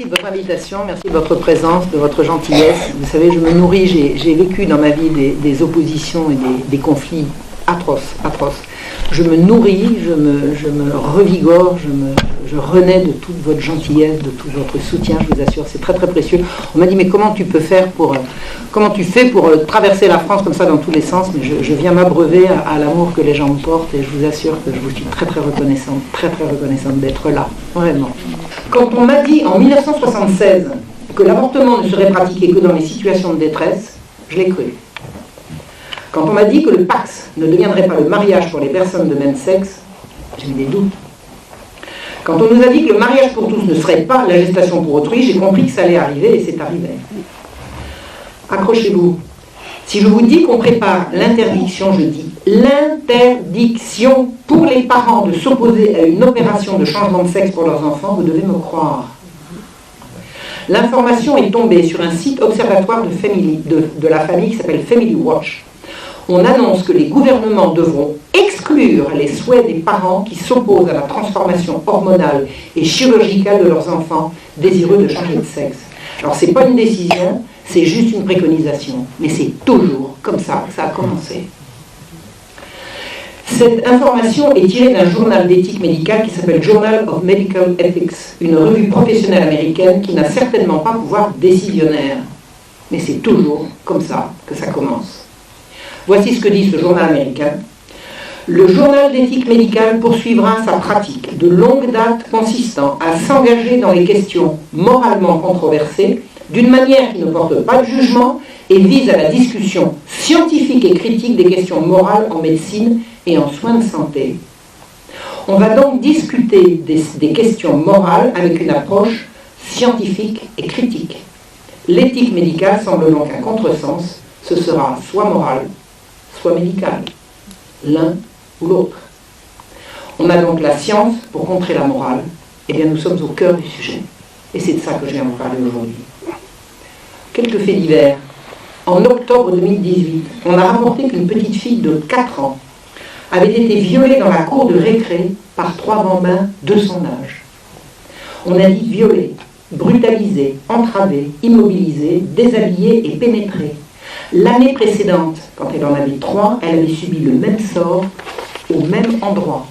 Merci de votre invitation, merci de votre présence, de votre gentillesse. Vous savez, je me nourris, j'ai vécu dans ma vie des oppositions et des conflits atroces. Je me nourris, je me revigore, je renais de toute votre gentillesse, de tout votre soutien, je vous assure, c'est très très précieux. On m'a dit, mais comment tu fais pour traverser la France comme ça dans tous les sens? Mais je viens m'abreuver à l'amour que les gens me portent et je vous assure que je vous suis très très reconnaissante d'être là, vraiment. Quand on m'a dit en 1976 que l'avortement ne serait pratiqué que dans les situations de détresse, je l'ai cru. Quand on m'a dit que le Pacs ne deviendrait pas le mariage pour les personnes de même sexe, j'ai eu des doutes. Quand on nous a dit que le mariage pour tous ne serait pas la gestation pour autrui, j'ai compris que ça allait arriver et c'est arrivé. Accrochez-vous. Si je vous dis qu'on prépare l'interdiction, je dis l'interdiction pour les parents de s'opposer à une opération de changement de sexe pour leurs enfants, vous devez me croire. L'information est tombée sur un site observatoire de la famille qui s'appelle Family Watch. On annonce que les gouvernements devront exclure les souhaits des parents qui s'opposent à la transformation hormonale et chirurgicale de leurs enfants désireux de changer de sexe. Alors c'est pas une décision, c'est juste une préconisation, mais c'est toujours comme ça que ça a commencé. Cette information est tirée d'un journal d'éthique médicale qui s'appelle Journal of Medical Ethics, une revue professionnelle américaine qui n'a certainement pas pouvoir décisionnaire. Mais c'est toujours comme ça que ça commence. Voici ce que dit ce journal américain. Le journal d'éthique médicale poursuivra sa pratique de longue date consistant à s'engager dans les questions moralement controversées d'une manière qui ne porte pas de jugement et vise à la discussion scientifique et critique des questions morales en médecine et en soins de santé. On va donc discuter des questions morales avec une approche scientifique et critique. L'éthique médicale semble donc un contresens, ce sera soit moral, soit médical, l'un ou l'autre. On a donc la science pour contrer la morale, et bien nous sommes au cœur du sujet. Et c'est de ça que je viens vous parler aujourd'hui. Quelques faits divers. En octobre 2018, on a rapporté qu'une petite fille de 4 ans avait été violée dans la cour de récré par 3 bambins de son âge. On a dit violée, brutalisée, entravée, immobilisée, déshabillée et pénétrée. L'année précédente, quand elle en avait 3, elle avait subi le même sort au même endroit.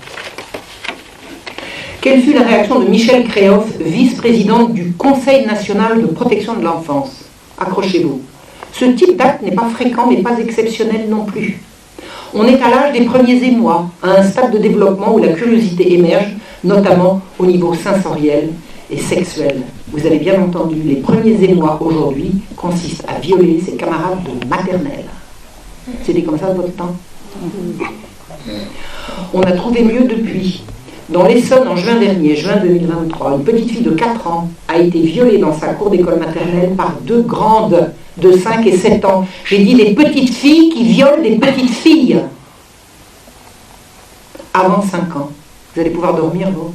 Quelle fut la réaction de Michel Créoff, vice-présidente du Conseil national de protection de l'enfance? Accrochez-vous. Ce type d'acte n'est pas fréquent, mais pas exceptionnel non plus. On est à l'âge des premiers émois, à un stade de développement où la curiosité émerge, notamment au niveau sensoriel et sexuel. Vous avez bien entendu, les premiers émois aujourd'hui consistent à violer ses camarades de maternelle. C'était comme ça de votre temps? On a trouvé mieux depuis. Dans l'Essonne, en juin dernier, juin 2023, une petite fille de 4 ans a été violée dans sa cour d'école maternelle par 2 grandes de 5 et 7 ans. J'ai dit des petites filles qui violent des petites filles. Avant 5 ans. Vous allez pouvoir dormir, vous?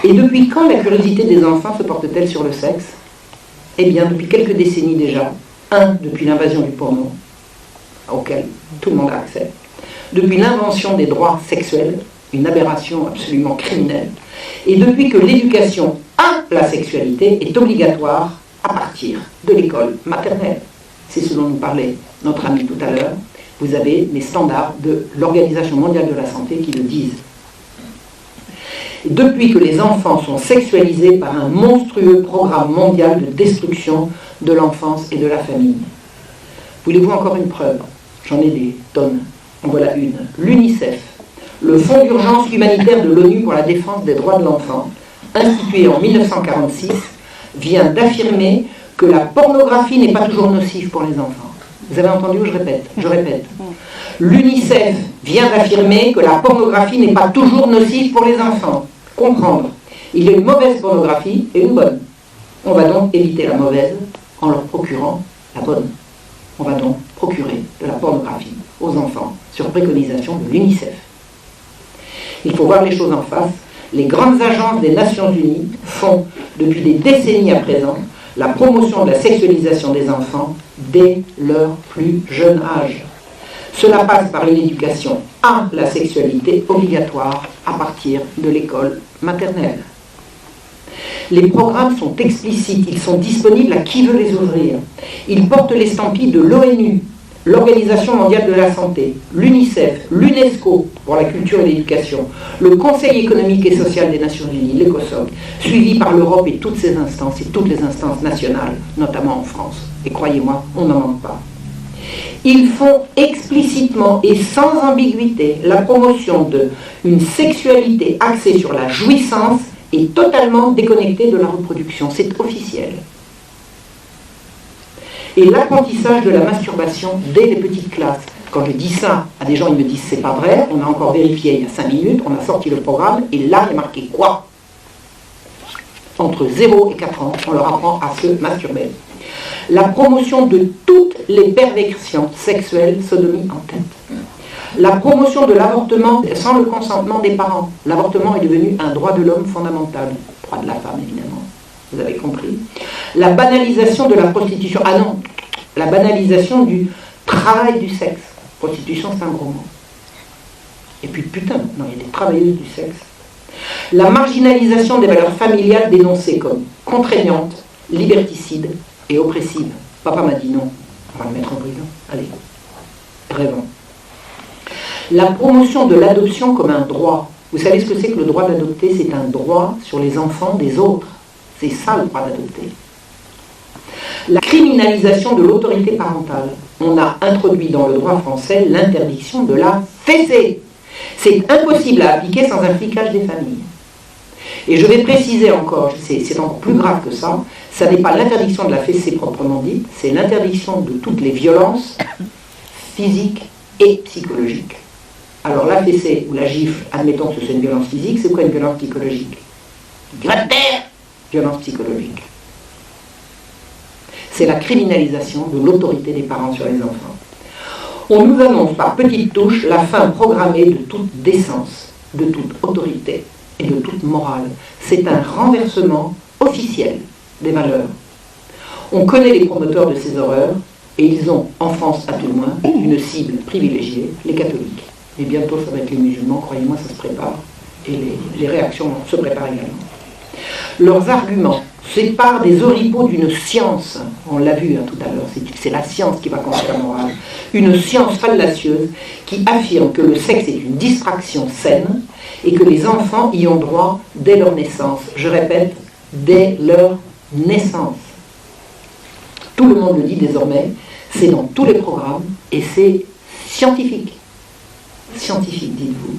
Et depuis quand la curiosité des enfants se porte-t-elle sur le sexe? Eh bien, depuis quelques décennies déjà. Depuis l'invasion du porno, auquel tout le monde a accès. Depuis l'invention des droits sexuels, une aberration absolument criminelle. Et depuis que l'éducation à la sexualité est obligatoire à partir de l'école maternelle. C'est ce dont nous parlait notre ami tout à l'heure. Vous avez les standards de l'Organisation mondiale de la santé qui le disent. Depuis que les enfants sont sexualisés par un monstrueux programme mondial de destruction de l'enfance et de la famille. Voulez-vous encore une preuve? J'en ai des tonnes. En voilà une. L'UNICEF, le Fonds d'urgence humanitaire de l'ONU pour la défense des droits de l'enfant, institué en 1946, vient d'affirmer que la pornographie n'est pas toujours nocive pour les enfants. Vous avez entendu ou je répète? Je répète. L'UNICEF vient d'affirmer que la pornographie n'est pas toujours nocive pour les enfants. Comprendre. Il y a une mauvaise pornographie et une bonne. On va donc éviter la mauvaise en leur procurant la bonne. On va donc procurer de la pornographie aux enfants sur préconisation de l'UNICEF. Il faut voir les choses en face. Les grandes agences des Nations Unies font, depuis des décennies à présent, la promotion de la sexualisation des enfants dès leur plus jeune âge. Cela passe par une éducation à la sexualité obligatoire à partir de l'école maternelle. Les programmes sont explicites, ils sont disponibles à qui veut les ouvrir. Ils portent l'estampille de l'ONU, l'Organisation mondiale de la santé, l'UNICEF, l'UNESCO pour la culture et l'éducation, le Conseil économique et social des Nations Unies, l'ECOSOC, suivi par l'Europe et toutes ses instances et toutes les instances nationales, notamment en France. Et croyez-moi, on n'en manque pas. Ils font explicitement et sans ambiguïté la promotion d'une sexualité axée sur la jouissance et totalement déconnectée de la reproduction. C'est officiel. Et l'apprentissage de la masturbation dès les petites classes. Quand je dis ça à des gens, ils me disent c'est pas vrai, on a encore vérifié il y a 5 minutes, on a sorti le programme, et là il est marqué quoi? Entre 0 et 4 ans, on leur apprend à se masturber. La promotion de toutes les perversions sexuelles, sodomie en tête. La promotion de l'avortement sans le consentement des parents. L'avortement est devenu un droit de l'homme fondamental, droit de la femme évidemment, vous avez compris. La banalisation de la prostitution, ah non, la banalisation du travail du sexe. Prostitution, c'est un gros mot. Et puis putain, non, il y a des travailleuses du sexe. La marginalisation des valeurs familiales dénoncées comme contraignantes, liberticides et oppressives. Papa m'a dit non, on va le mettre en prison. Allez, rêvons. La promotion de l'adoption comme un droit. Vous savez ce que c'est que le droit d'adopter? C'est un droit sur les enfants des autres. C'est ça le droit d'adopter. La criminalisation de l'autorité parentale. On a introduit dans le droit français l'interdiction de la fessée. C'est impossible à appliquer sans un flicage des familles. Et je vais préciser encore, c'est encore plus grave que ça, ça n'est pas l'interdiction de la fessée proprement dite, c'est l'interdiction de toutes les violences physiques et psychologiques. Alors la fessée ou la gifle, admettons que c'est une violence physique, c'est quoi une violence psychologique? Violence psychologique. C'est la criminalisation de l'autorité des parents sur les enfants. On nous annonce par petites touches la fin programmée de toute décence, de toute autorité et de toute morale. C'est un renversement officiel des valeurs. On connaît les promoteurs de ces horreurs et ils ont, en France à tout le moins, une cible privilégiée, les catholiques. Et bientôt ça va être les musulmans, croyez-moi, ça se prépare. Et les réactions se préparent également. Leurs arguments séparent des oripeaux d'une science, on l'a vu tout à l'heure, c'est la science qui va contre la morale, une science fallacieuse qui affirme que le sexe est une distraction saine et que les enfants y ont droit dès leur naissance. Je répète, dès leur naissance. Tout le monde le dit désormais, c'est dans tous les programmes et c'est scientifique. Scientifique, dites-vous.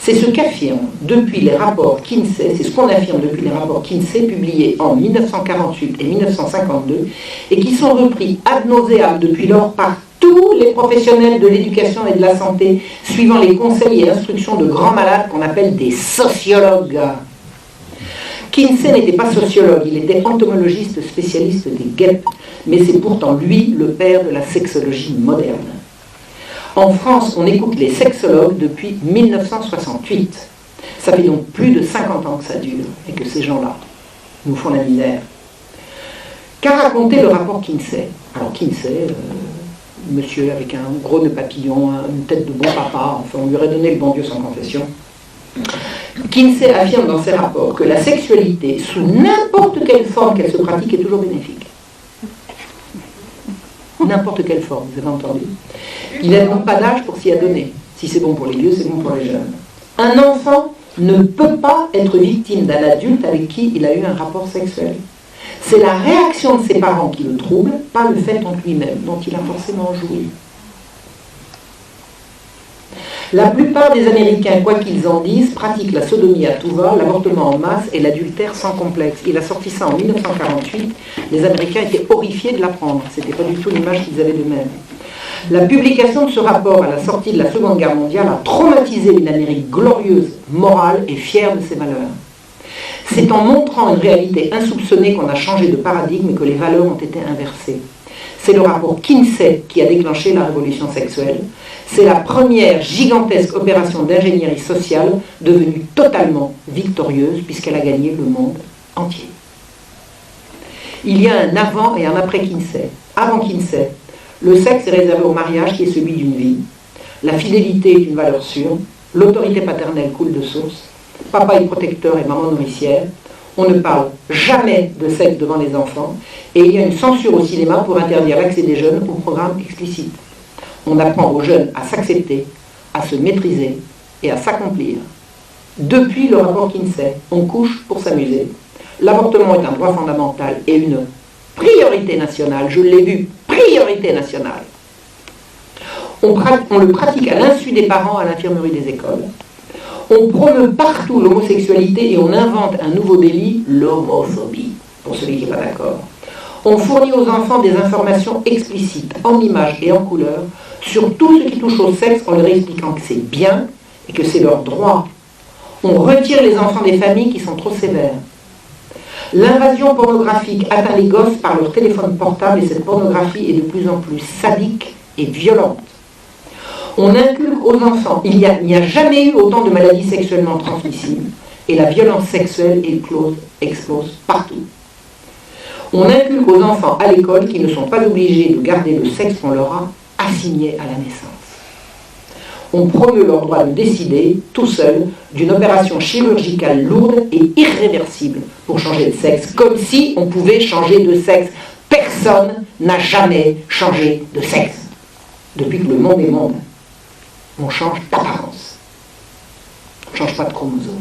C'est ce qu'affirme depuis les rapports Kinsey, c'est ce qu'on affirme depuis les rapports Kinsey publiés en 1948 et 1952 et qui sont repris ad nauseam depuis lors par tous les professionnels de l'éducation et de la santé suivant les conseils et instructions de grands malades qu'on appelle des sociologues. Kinsey n'était pas sociologue, il était entomologiste spécialiste des guêpes, mais c'est pourtant lui le père de la sexologie moderne. En France, on écoute les sexologues depuis 1968. Ça fait donc plus de 50 ans que ça dure et que ces gens-là nous font la misère. Qu'a raconté le rapport Kinsey? Alors Kinsey, monsieur avec un gros nœud papillon, une tête de bon papa, enfin on lui aurait donné le bon Dieu sans confession. Kinsey affirme dans ses rapports que la sexualité, sous n'importe quelle forme qu'elle se pratique, est toujours bénéfique. N'importe quelle forme, vous avez entendu. Il n'a donc pas d'âge pour s'y adonner. Si c'est bon pour les vieux, c'est bon pour les jeunes. Un enfant ne peut pas être victime d'un adulte avec qui il a eu un rapport sexuel. C'est la réaction de ses parents qui le trouble, pas le fait en lui-même, dont il a forcément joui. La plupart des Américains, quoi qu'ils en disent, pratiquent la sodomie à tout va, l'avortement en masse et l'adultère sans complexe. Il a sorti ça en 1948. Les Américains étaient horrifiés de l'apprendre. C'était pas du tout l'image qu'ils avaient d'eux-mêmes. La publication de ce rapport à la sortie de la Seconde Guerre mondiale a traumatisé une Amérique glorieuse, morale et fière de ses valeurs. C'est en montrant une réalité insoupçonnée qu'on a changé de paradigme et que les valeurs ont été inversées. C'est le rapport Kinsey qui a déclenché la révolution sexuelle. C'est la première gigantesque opération d'ingénierie sociale devenue totalement victorieuse puisqu'elle a gagné le monde entier. Il y a un avant et un après Kinsey. Avant Kinsey, le sexe est réservé au mariage qui est celui d'une vie. La fidélité est une valeur sûre. L'autorité paternelle coule de source. Papa est protecteur et maman nourricière. On ne parle jamais de sexe devant les enfants et il y a une censure au cinéma pour interdire l'accès des jeunes aux programmes explicites. On apprend aux jeunes à s'accepter, à se maîtriser et à s'accomplir. Depuis le rapport Kinsey, on couche pour s'amuser. L'avortement est un droit fondamental et une priorité nationale, je l'ai vu, priorité nationale. On le pratique à l'insu des parents à l'infirmerie des écoles. On promeut partout l'homosexualité et on invente un nouveau délit, l'homophobie, pour celui qui n'est pas d'accord. On fournit aux enfants des informations explicites, en images et en couleurs, sur tout ce qui touche au sexe en leur expliquant que c'est bien et que c'est leur droit. On retire les enfants des familles qui sont trop sévères. L'invasion pornographique atteint les gosses par leur téléphone portable et cette pornographie est de plus en plus sadique et violente. On inculque aux enfants, il n'y a jamais eu autant de maladies sexuellement transmissibles et la violence sexuelle explose partout. On inculque aux enfants à l'école qu'ils ne sont pas obligés de garder le sexe qu'on leur a assigné à la naissance. On promeut leur droit de décider, tout seul, d'une opération chirurgicale lourde et irréversible pour changer de sexe, comme si on pouvait changer de sexe. Personne n'a jamais changé de sexe. Depuis que le monde est monde, on change d'apparence. On ne change pas de chromosome.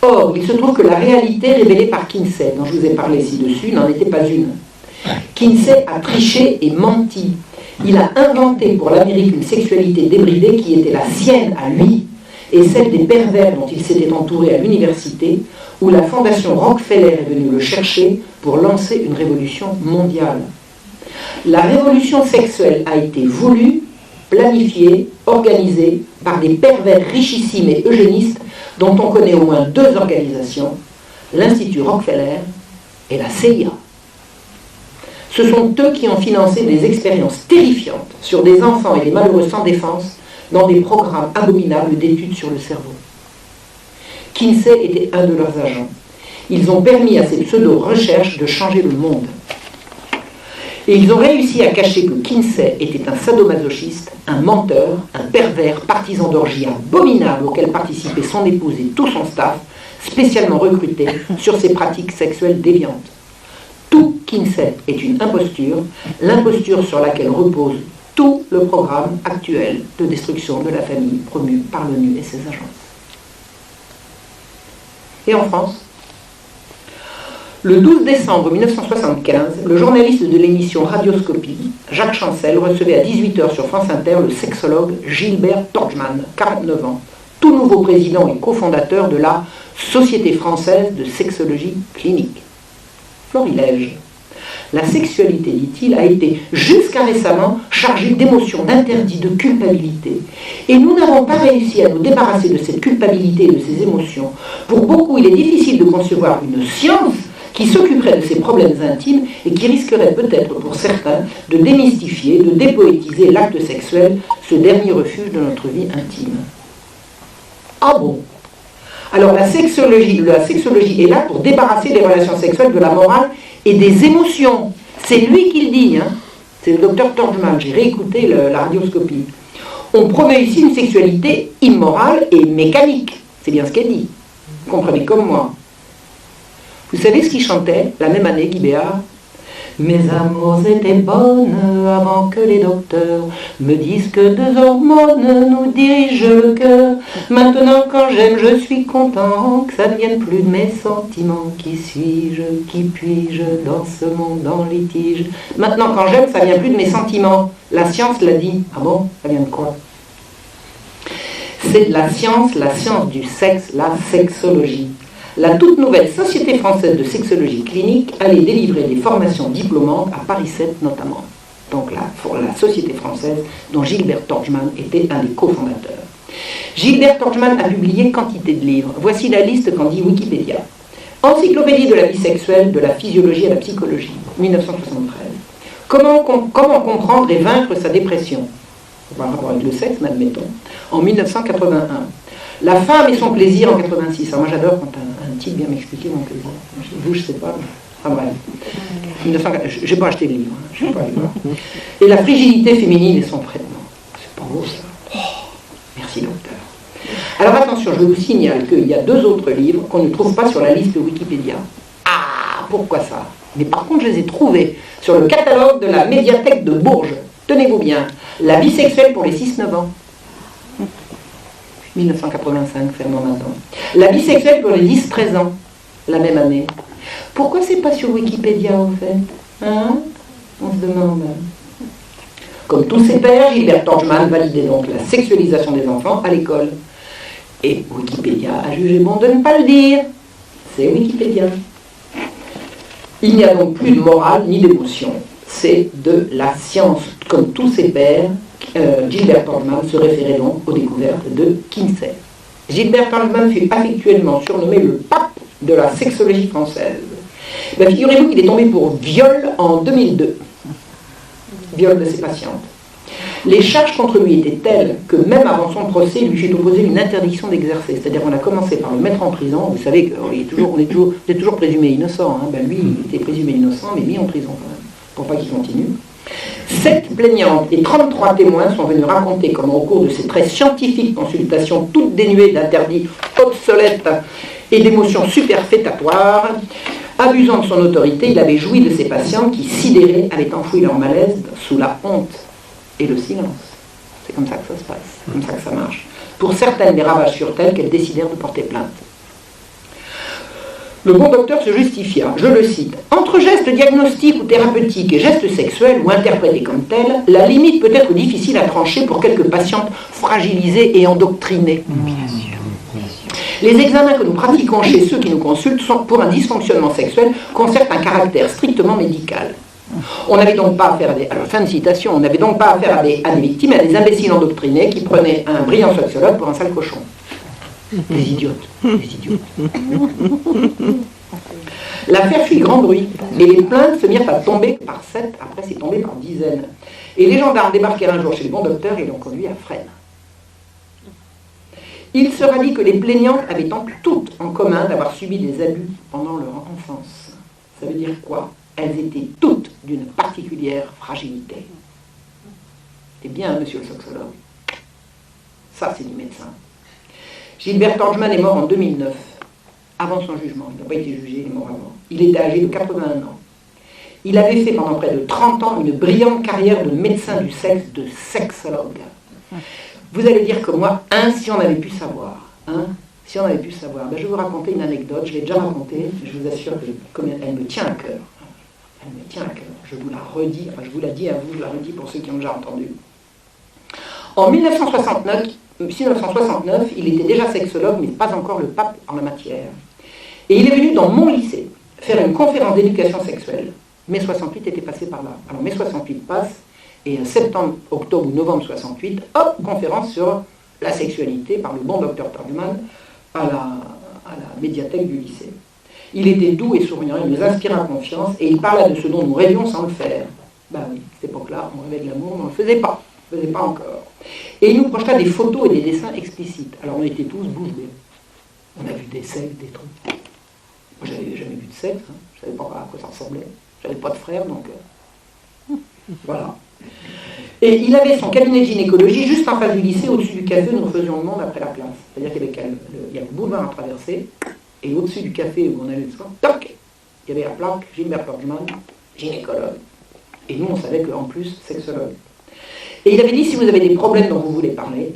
Or, il se trouve que la réalité révélée par Kinsey, dont je vous ai parlé ci-dessus, n'en était pas une. Kinsey a triché et menti. Il a inventé pour l'Amérique une sexualité débridée qui était la sienne à lui et celle des pervers dont il s'était entouré à l'université, où la fondation Rockefeller est venue le chercher pour lancer une révolution mondiale. La révolution sexuelle a été voulue, planifiée, organisée par des pervers richissimes et eugénistes dont on connaît au moins deux organisations, l'Institut Rockefeller et la CIA. Ce sont eux qui ont financé des expériences terrifiantes sur des enfants et des malheureux sans défense dans des programmes abominables d'études sur le cerveau. Kinsey était un de leurs agents. Ils ont permis à ces pseudo-recherches de changer le monde. Et ils ont réussi à cacher que Kinsey était un sadomasochiste, un menteur, un pervers, partisan d'orgies abominables auxquelles participaient son épouse et tout son staff, spécialement recrutés sur ses pratiques sexuelles déviantes. Tout Kinsey est une imposture, l'imposture sur laquelle repose tout le programme actuel de destruction de la famille promu par l'ONU et ses agences. Et en France, le 12 décembre 1975, le journaliste de l'émission Radioscopie, Jacques Chancel, recevait à 18h sur France Inter le sexologue Gilbert Torgmann, 49 ans, tout nouveau président et cofondateur de la Société française de sexologie clinique. Florilège. La sexualité, dit-il, a été jusqu'à récemment chargée d'émotions, d'interdits, de culpabilité. Et nous n'avons pas réussi à nous débarrasser de cette culpabilité et de ces émotions. Pour beaucoup, il est difficile de concevoir une science qui s'occuperait de ces problèmes intimes et qui risquerait peut-être pour certains de démystifier, de dépoétiser l'acte sexuel, ce dernier refuge de notre vie intime. Ah bon? Alors la sexologie est là pour débarrasser les relations sexuelles de la morale et des émotions. C'est lui qui le dit, hein. C'est le docteur Torgmann, j'ai réécouté la radioscopie. On promet ici une sexualité immorale et mécanique. C'est bien ce qu'elle dit. Vous comprenez comme moi. Vous savez ce qu'il chantait la même année, Guy Béard? Mes amours étaient bonnes avant que les docteurs me disent que deux hormones nous dirigent le cœur. Maintenant quand j'aime je suis content que ça ne vienne plus de mes sentiments. Qui suis-je, qui puis-je dans ce monde en litige? Maintenant quand j'aime ça vient plus de mes sentiments. La science l'a dit. Ah bon? Ça vient de quoi? C'est de la science du sexe, la sexologie. La toute nouvelle Société française de sexologie clinique allait délivrer des formations diplômantes à Paris 7 notamment. Donc la Société française dont Gilbert Torgmann était un des cofondateurs. Gilbert Torgmann a publié quantité de livres. Voici la liste qu'en dit Wikipédia. Encyclopédie de la vie sexuelle, de la physiologie à la psychologie, 1973. Comment comprendre et vaincre sa dépression, par rapport avec le sexe, admettons, en 1981. La femme et son plaisir en 86. Alors moi j'adore quand un type vient m'expliquer mon plaisir. Vous, je sais pas. Enfin bref. Je n'ai pas acheté le livre. Je sais pas aller voir. Et la frigidité féminine et son traitement. C'est pas beau ça. Oh, merci docteur. Alors attention, je vous signale qu'il y a 2 autres livres qu'on ne trouve pas sur la liste Wikipédia. Ah, pourquoi ça? Mais par contre, je les ai trouvés sur le catalogue de la médiathèque de Bourges. Tenez-vous bien, La vie sexuelle pour les 6-9 ans. 1985, Fernand Maton. La vie sexuelle pour les 10-13 ans, la même année. Pourquoi c'est pas sur Wikipédia, en fait? Hein? On se demande. Comme tous ses pairs, Gilbert Torgmann validait donc la sexualisation des enfants à l'école. Et Wikipédia a jugé bon de ne pas le dire. C'est Wikipédia. Il n'y a donc plus de morale ni d'émotion. C'est de la science. Comme tous ses pairs, Gilbert Torgmann se référait donc aux découvertes de Kinsey. Gilbert Torgmann fut affectueusement surnommé le pape de la sexologie française. Ben, figurez-vous qu'il est tombé pour viol en 2002. Viol de ses patientes. Les charges contre lui étaient telles que même avant son procès, il lui fut opposé une interdiction d'exercer. C'est-à-dire qu'on a commencé par le mettre en prison. Vous savez qu'on est toujours présumé innocent. Hein. Ben, lui, il était présumé innocent, mais mis en prison quand même, pour pas qu'il continue. 7 plaignantes et 33 témoins sont venus raconter comment au cours de ces très scientifiques consultations, toutes dénuées d'interdits obsolètes et d'émotions superfétatoires, abusant de son autorité, il avait joui de ses patientes qui, sidérées, avaient enfoui leur malaise sous la honte et le silence. C'est comme ça que ça se passe, c'est comme ça que ça marche. Pour certaines, les ravages furent tels qu'elles décidèrent de porter plainte. Le bon docteur se justifia, je le cite, « Entre gestes diagnostiques ou thérapeutiques et gestes sexuels ou interprétés comme tels, la limite peut être difficile à trancher pour quelques patientes fragilisées et endoctrinées. » Les examens que nous pratiquons chez ceux qui nous consultent sont, pour un dysfonctionnement sexuel, conservent un caractère strictement médical. On n'avait donc pas affaire à des... Alors, fin de citation, on n'avait donc pas affaire à des victimes, à des imbéciles endoctrinés qui prenaient un brillant sexologue pour un sale cochon. Des idiotes, des idiotes. L'affaire fit grand bruit, et les plaintes se mirent à tomber par 7, après c'est tombé par dizaines. Et les gendarmes débarquèrent un jour chez le bon docteur et l'ont conduit à Fresnes. Il sera dit que les plaignantes avaient toutes en commun d'avoir subi des abus pendant leur enfance. Ça veut dire quoi? Elles étaient toutes d'une particulière fragilité. C'est bien, monsieur le sexologue. Ça, c'est du médecin. Gilbert Torgmann est mort en 2009, avant son jugement. Il n'a pas été jugé, il est mort avant. Il était âgé de 81 ans. Il avait fait pendant près de 30 ans une brillante carrière de médecin du sexe, de sexologue. Vous allez dire que moi, si on avait pu savoir, si on avait pu savoir, ben je vais vous raconter une anecdote, je l'ai déjà racontée, je vous assure qu'elle me tient à cœur. Elle me tient à cœur, je vous la redis, enfin je vous la dis à vous, je la redis pour ceux qui ont déjà entendu. En 1969, il était déjà sexologue, mais pas encore le pape en la matière. Et il est venu dans mon lycée faire une conférence d'éducation sexuelle. Mai 68 était passé par là. Alors mai 68 passe, et septembre, octobre ou novembre 68, hop, conférence sur la sexualité par le bon docteur Torgmann à la médiathèque du lycée. Il était doux et souriant, il nous inspira confiance, et il parla de ce dont nous rêvions sans le faire. Ben oui, à cette époque-là, on rêvait de l'amour, mais on ne le faisait pas. On ne le faisait pas encore. Et il nous projeta des photos et des dessins explicites. Alors on était tous bouche bée. On a vu des sexes, des trucs. Moi, j'avais jamais vu de sexe, hein. Je ne savais pas à quoi ça ressemblait. J'avais pas de frère, donc... voilà. Et il avait son cabinet de gynécologie juste en face du lycée, au-dessus du café où nous faisions le monde après la classe. C'est-à-dire qu'il y avait le boulevard à traverser, et au-dessus du café où on allait le soir, toc, il y avait la plaque Gilbert Torgmann, gynécologue. Et nous, on savait qu'en plus, sexologue. Et il avait dit, si vous avez des problèmes dont vous voulez parler...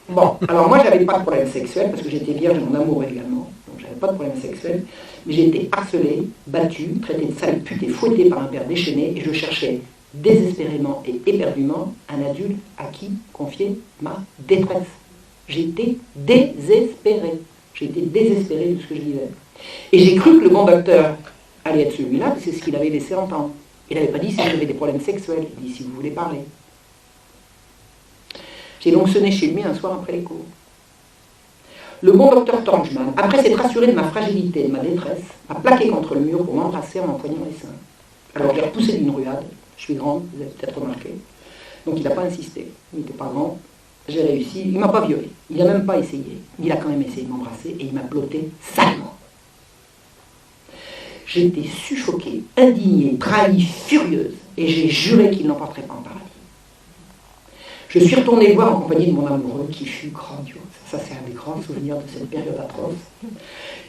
Bon, alors moi, j'avais pas de problème sexuel, parce que j'étais vierge et mon amour également, donc j'avais pas de problème sexuel, mais j'ai été harcelée, battue, traitée de sale pute et fouettée par un père déchaîné, et je cherchais désespérément et éperdument un adulte à qui confier ma détresse. J'étais désespérée. J'étais désespérée de ce que je vivais. Et j'ai cru que le bon docteur allait être celui-là, c'est ce qu'il avait laissé entendre. Il n'avait pas dit si j'avais des problèmes sexuels, il dit si vous voulez parler. J'ai donc sonné chez lui un soir après les cours. Le bon docteur Torgmann, après s'être assuré de ma fragilité et de ma détresse, m'a plaqué contre le mur pour m'embrasser en m'empoignant les seins. Alors j'ai repoussé d'une ruade, je suis grande, vous avez peut-être remarqué, donc il n'a pas insisté, il n'était pas grand, j'ai réussi, il ne m'a pas violé, il n'a même pas essayé, il a quand même essayé de m'embrasser et il m'a blotté salement. J'étais suffoquée, indignée, trahie, furieuse, et j'ai juré qu'il n'emporterait pas en paradis. Je suis retourné le voir en compagnie de mon amoureux, qui fut grandiose. Ça c'est un des grands souvenirs de cette période atroce.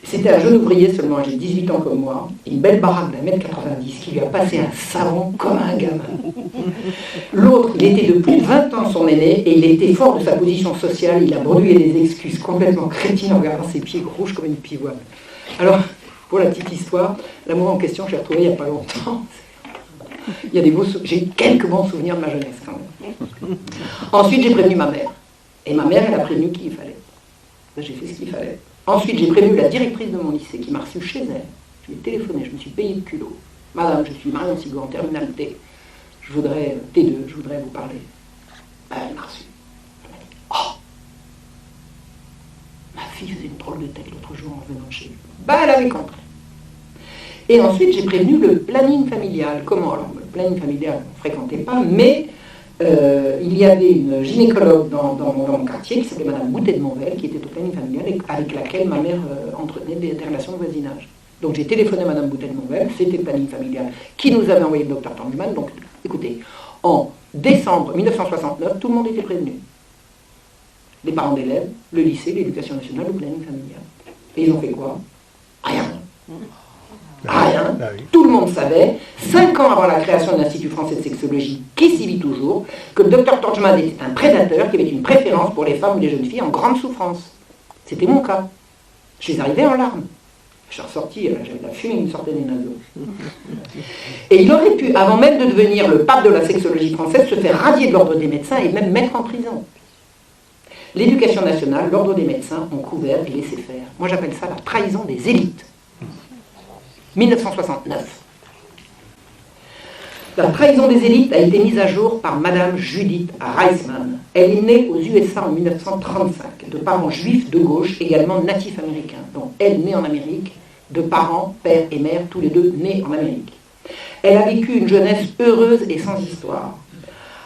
C'était un jeune ouvrier seulement, âgé de 18 ans comme moi, une belle baraque d'1,90 m qui lui a passé un savon comme un gamin. L'autre, il était de plus de 20 ans son aîné, et il était fort de sa position sociale, il a bredouillé des excuses complètement crétines en regardant ses pieds rouges comme une pivoine. Alors, pour la petite histoire, l'amour en question, je l'ai retrouvé il n'y a pas longtemps. Il y a des beaux j'ai quelques bons souvenirs de ma jeunesse quand même. Ensuite, j'ai prévenu ma mère. Et ma mère, elle a prévenu qui il fallait. J'ai fait ce qu'il fallait. Ensuite, j'ai prévenu la directrice de mon lycée qui m'a reçu chez elle. Je lui ai téléphoné, je me suis payé de culot. Madame, je suis Marion Sigaud en terminale T. Je voudrais, T2, je voudrais vous parler. Elle m'a reçu. Elle m'a dit, oh, ma fille faisait une drôle de tête l'autre jour en revenant chez lui. Elle avait compris. Et ensuite, j'ai prévenu le planning familial. Comment? Alors, le planning familial, on ne fréquentait pas, mais il y avait une gynécologue dans mon quartier qui s'appelait Madame Boutet de Monvel, qui était au planning familial et avec laquelle ma mère entretenait des relations de voisinage. Donc j'ai téléphoné à Madame Boutet de Monvel, c'était le planning familial qui nous avait envoyé le docteur Tangman. Donc écoutez, en décembre 1969, tout le monde était prévenu. Les parents d'élèves, le lycée, l'éducation nationale, le planning familial. Et ils ont fait quoi? Rien. Rien. Tout le monde savait, 5 ans avant la création de l'Institut français de sexologie, qui s'y vit toujours, que le docteur Torchman était un prédateur qui avait une préférence pour les femmes ou les jeunes filles en grande souffrance. C'était mon cas. Je suis arrivé en larmes. Je suis ressorti, j'avais la fumée qui me sortait des naseaux. Et il aurait pu, avant même de devenir le pape de la sexologie française, se faire radier de l'ordre des médecins et même mettre en prison. L'éducation nationale, l'ordre des médecins ont couvert et laissé faire. Moi j'appelle ça la trahison des élites. 1969. La trahison des élites a été mise à jour par Madame Judith Reisman. Elle est née aux USA en 1935, de parents juifs de gauche, également natifs américains. Donc elle, née en Amérique, de parents, père et mère, tous les deux nés en Amérique. Elle a vécu une jeunesse heureuse et sans histoire.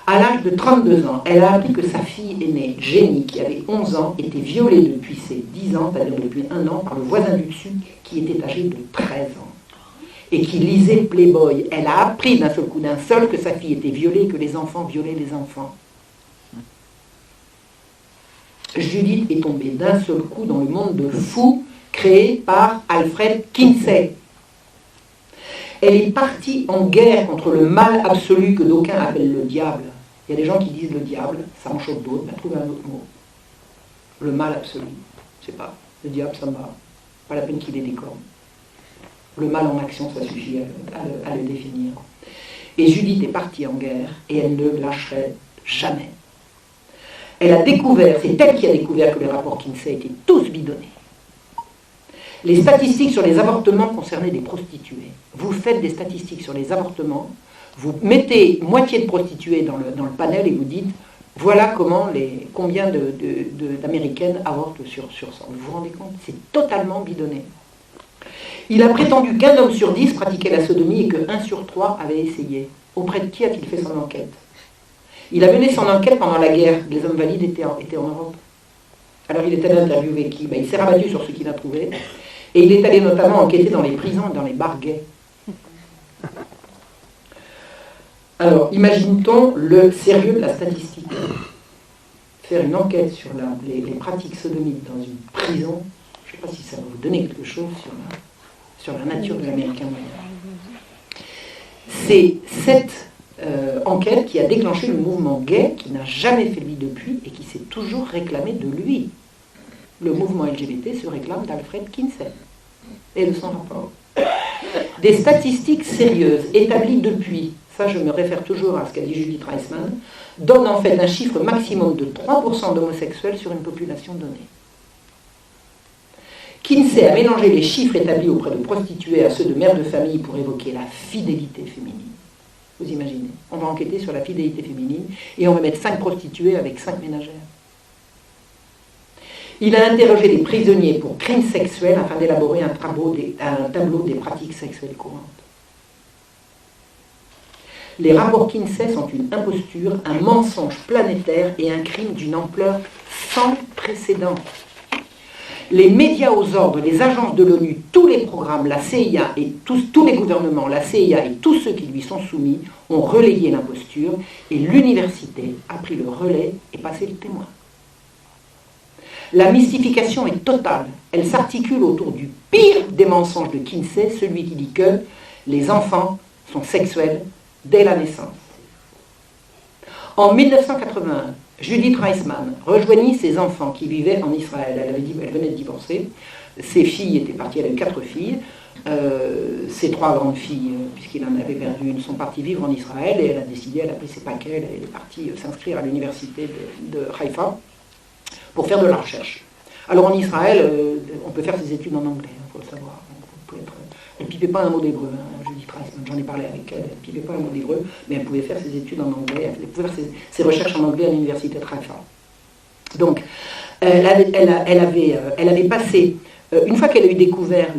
À l'âge de 32 ans, elle a appris que sa fille aînée, Jenny, qui avait 11 ans, était violée depuis ses 10 ans, c'est-à-dire depuis 1 an, par le voisin du dessus, qui était âgé de 13 ans. Et qui lisait Playboy. Elle a appris d'un seul coup, d'un seul, que sa fille était violée et que les enfants violaient les enfants. Judith est tombée d'un seul coup dans le monde de fous créé par Alfred Kinsey. Elle est partie en guerre contre le mal absolu que d'aucuns appellent le diable. Il y a des gens qui disent le diable, ça en choque d'autres, mais trouve un autre mot. Le mal absolu, je sais pas, le diable ça me va, pas la peine qu'il ait des cornes. Le mal en action, ça suffit à le définir. Et Judith est partie en guerre et elle ne lâcherait jamais. Elle a découvert, c'est elle qui a découvert que les rapports Kinsey étaient tous bidonnés. Les statistiques sur les avortements concernaient des prostituées. Vous faites des statistiques sur les avortements, vous mettez moitié de prostituées dans le panel et vous dites voilà combien d'Américaines avortent sur 100. Vous vous rendez compte? C'est totalement bidonné. Il a prétendu qu'un homme sur 10 pratiquait la sodomie et que 1 sur 3 avait essayé. Auprès de qui a-t-il fait son enquête? Il a mené son enquête pendant la guerre. Les hommes valides étaient en Europe. Alors il est allé interviewer qui? Il s'est rabattu sur ce qu'il a trouvé. Et il est allé notamment enquêter dans les prisons et dans les bars gays. Alors, imagine-t-on le sérieux de la statistique? Faire une enquête sur les pratiques sodomiques dans une prison, je ne sais pas si ça va vous donner quelque chose sur la nature de l'Américain moyen. C'est cette enquête qui a déclenché le mouvement gay, qui n'a jamais fait lui depuis et qui s'est toujours réclamé de lui. Le mouvement LGBT se réclame d'Alfred Kinsey et de son rapport. Des statistiques sérieuses établies depuis, ça je me réfère toujours à ce qu'a dit Judith Reisman, donnent en fait un chiffre maximum de 3% d'homosexuels sur une population donnée. Kinsey a mélangé les chiffres établis auprès de prostituées à ceux de mères de famille pour évoquer la fidélité féminine. Vous imaginez, on va enquêter sur la fidélité féminine et on va mettre 5 prostituées avec 5 ménagères. Il a interrogé les prisonniers pour crimes sexuels afin d'élaborer un tableau des pratiques sexuelles courantes. Les rapports Kinsey sont une imposture, un mensonge planétaire et un crime d'une ampleur sans précédent. Les médias aux ordres, les agences de l'ONU, tous les programmes, la CIA et tous les gouvernements, la CIA et tous ceux qui lui sont soumis ont relayé l'imposture et l'université a pris le relais et passé le témoin. La mystification est totale. Elle s'articule autour du pire des mensonges de Kinsey, celui qui dit que les enfants sont sexuels dès la naissance. En 1981, Judith Reisman rejoignit ses enfants qui vivaient en Israël. Elle venait de divorcer. Ses filles étaient parties, elle avait 4 filles. Ses 3 grandes filles, puisqu'il en avait perdu une, sont parties vivre en Israël et elle a décidé, elle a pris ses paquets, elle est partie s'inscrire à l'université de Haïfa pour faire de la recherche. Alors en Israël, on peut faire ses études en anglais, il faut le savoir. Elle ne pipait pas un mot d'hébreu, Judith Reisman, j'en ai parlé avec elle, elle ne pipait pas un mot d'hébreu, mais elle pouvait faire ses études en anglais, elle pouvait faire ses recherches en anglais à l'université de Haïfa. Donc, elle avait passé, une fois qu'elle a eu découvert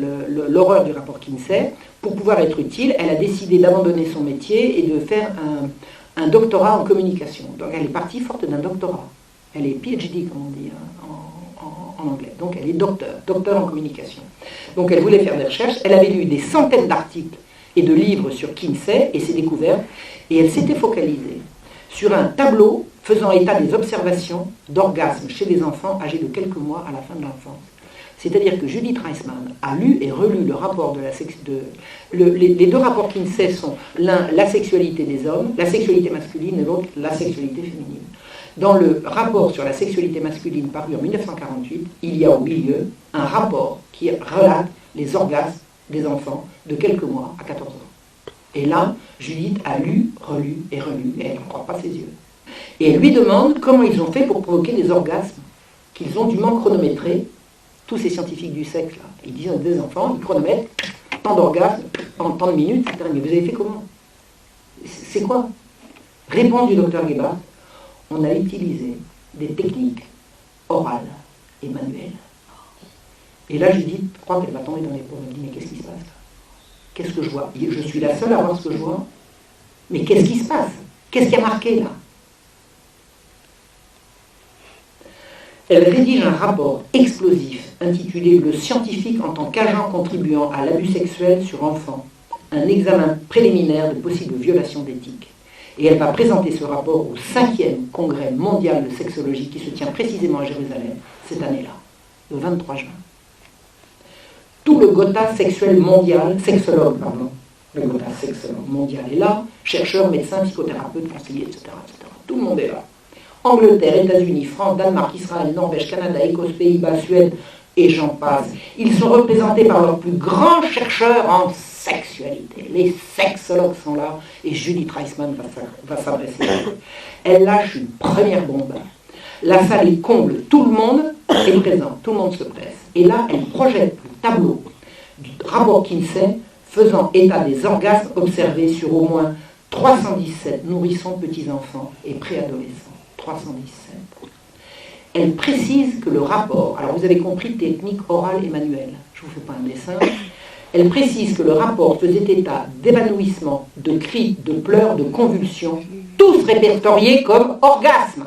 l'horreur du rapport Kinsey, pour pouvoir être utile, elle a décidé d'abandonner son métier et de faire un doctorat en communication. Donc elle est partie forte d'un doctorat. Elle est PhD, comme on dit en anglais. Donc elle est docteur en communication. Donc elle voulait faire des recherches. Elle avait lu des centaines d'articles et de livres sur Kinsey et ses découvertes, et elle s'était focalisée sur un tableau faisant état des observations d'orgasmes chez des enfants âgés de quelques mois à la fin de l'enfance. C'est-à-dire que Judith Reisman a lu et relu le rapport les 2 rapports Kinsey sont l'un la sexualité des hommes, la sexualité masculine, et l'autre la sexualité féminine. Dans le rapport sur la sexualité masculine paru en 1948, il y a au milieu un rapport qui relate les orgasmes des enfants de quelques mois à 14 ans. Et là, Judith a lu, relu et relu, et elle n'en croit pas ses yeux. Et elle lui demande comment ils ont fait pour provoquer des orgasmes qu'ils ont dûment chronométrer, tous ces scientifiques du sexe, là. Ils disent des enfants, ils chronomètrent tant d'orgasmes, en tant de minutes, etc. Mais vous avez fait comment? C'est quoi? Réponse du docteur Gebhardt, on a utilisé des techniques orales et manuelles. Et là, Judith crois qu'elle va tomber dans les pommes. Elle me dit, mais qu'est-ce qui se passe là? Qu'est-ce que je vois? Je suis la seule à voir ce que je vois. Mais qu'est-ce qui se passe? Qu'est-ce qui a marqué là? Elle rédige un rapport explosif intitulé « Le scientifique en tant qu'agent contribuant à l'abus sexuel sur enfants, un examen préliminaire de possibles violations d'éthique ». Et elle va présenter ce rapport au 5e congrès mondial de sexologie qui se tient précisément à Jérusalem cette année-là, le 23 juin. Tout le Gotha sexuel mondial, le Gotha sexologue mondial est là, chercheurs, médecins, psychothérapeutes, conseillers, etc., etc. Tout le monde est là. Angleterre, États-Unis, France, Danemark, Israël, Norvège, Canada, Écosse, Pays-Bas, Suède, et j'en passe. Ils sont représentés par leurs plus grands chercheurs en sexualité. Les sexologues sont là, et Judith Reisman va s'adresser à eux. Elle lâche une première bombe. La salle est comble, tout le monde est présent, tout le monde se presse. Et là, elle projette le tableau du rapport Kinsey faisant état des orgasmes observés sur au moins 317 nourrissons, petits-enfants et préadolescents. 317. Elle précise que le rapport, alors vous avez compris, technique orale et manuelle, je ne vous fais pas un dessin, elle précise que le rapport faisait état d'évanouissement, de cris, de pleurs, de convulsions, tous répertoriés comme orgasme.